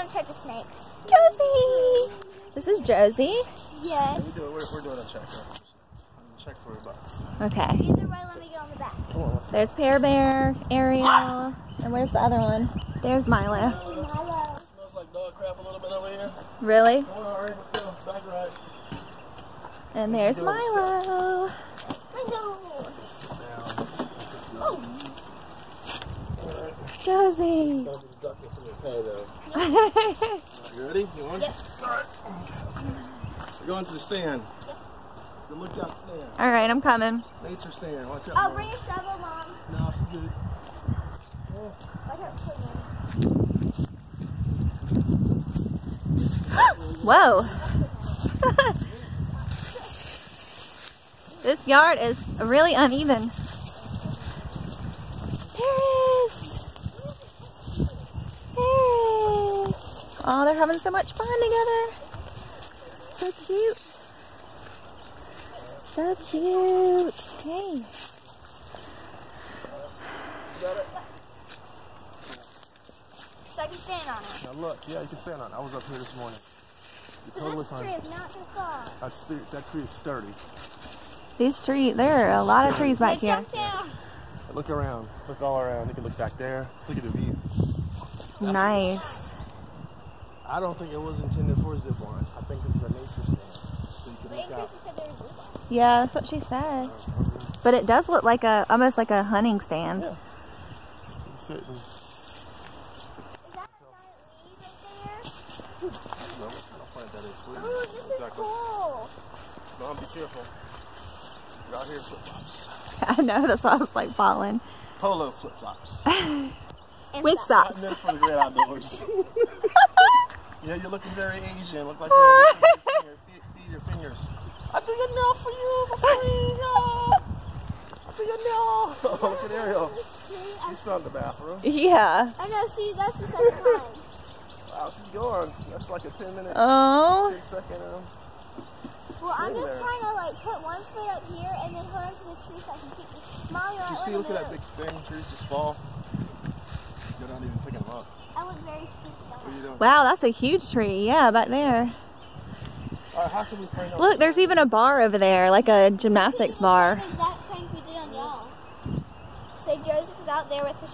to catch a snake. Josie! This is Josie. Yes. We're doing a check. Check for $1. Okay. Either way, let me go in the back. Come on. There's Pear Bear, Ariel, and where's the other one? There's Milo. Milo. Smells like dog crap a little bit over here. Really? Come on, alright, let's go. Back right. And there's Milo. Milo. Oh. Josie. Ducking from your pay, though. You ready? You on? Yep. Alright. We're going to the stand. The lookout stand. All right, I'm coming. Nature stand. Watch out. I'll Mom. bring a shovel, Mom. No, she's good. Watch out for me. Whoa. This yard is really uneven. Paris! Paris! Oh, they're having so much fun together. So cute. So cute. Hey. So I can stand on it. Now look, yeah, you can stand on it. I was up here this morning. You're So totally this tree fine. is not too far. That tree is sturdy. These trees, there are a lot of trees back Hey, here. jump down. Look around. Look all around. You can look back there. Look at the view. It's nice. I don't think it was intended for a zip line. I think this is a nature stand. So you can The look out. increase said there was blue one. Yeah, that's what she said. But it does look like almost like a hunting stand. Yeah. Sit and, Is that a giant leaf right there? I don't know what kind of plant that is. Ooh, this is cool. Mom, be careful. You're out here flip-flops. I know, that's why I was like falling. Polo flip-flops. And With socks. Not socks. meant for the great outdoors. Yeah, you're looking very Asian. Look like you're feed your fingers. I do your nail for you for free. I do your nail. Oh, look at Ariel. She's found the bathroom. Yeah. I know, that's the second time. Wow, she's gone. That's like a 10-minute, Oh. 10-second. Well, I'm Wait just there. trying to like put one foot up here and then hold onto the tree so I can keep this. Mommy, You see, look at that big thing. Trees just fall. You're not even picking them up. I look very stupid. What are you doing? Wow, that's a huge tree. Yeah, back there. All right, how can we bring up? Look, there's even a bar over there, like a gymnastics bar. The exact prank we did on y'all. Say Joseph is out there with the show.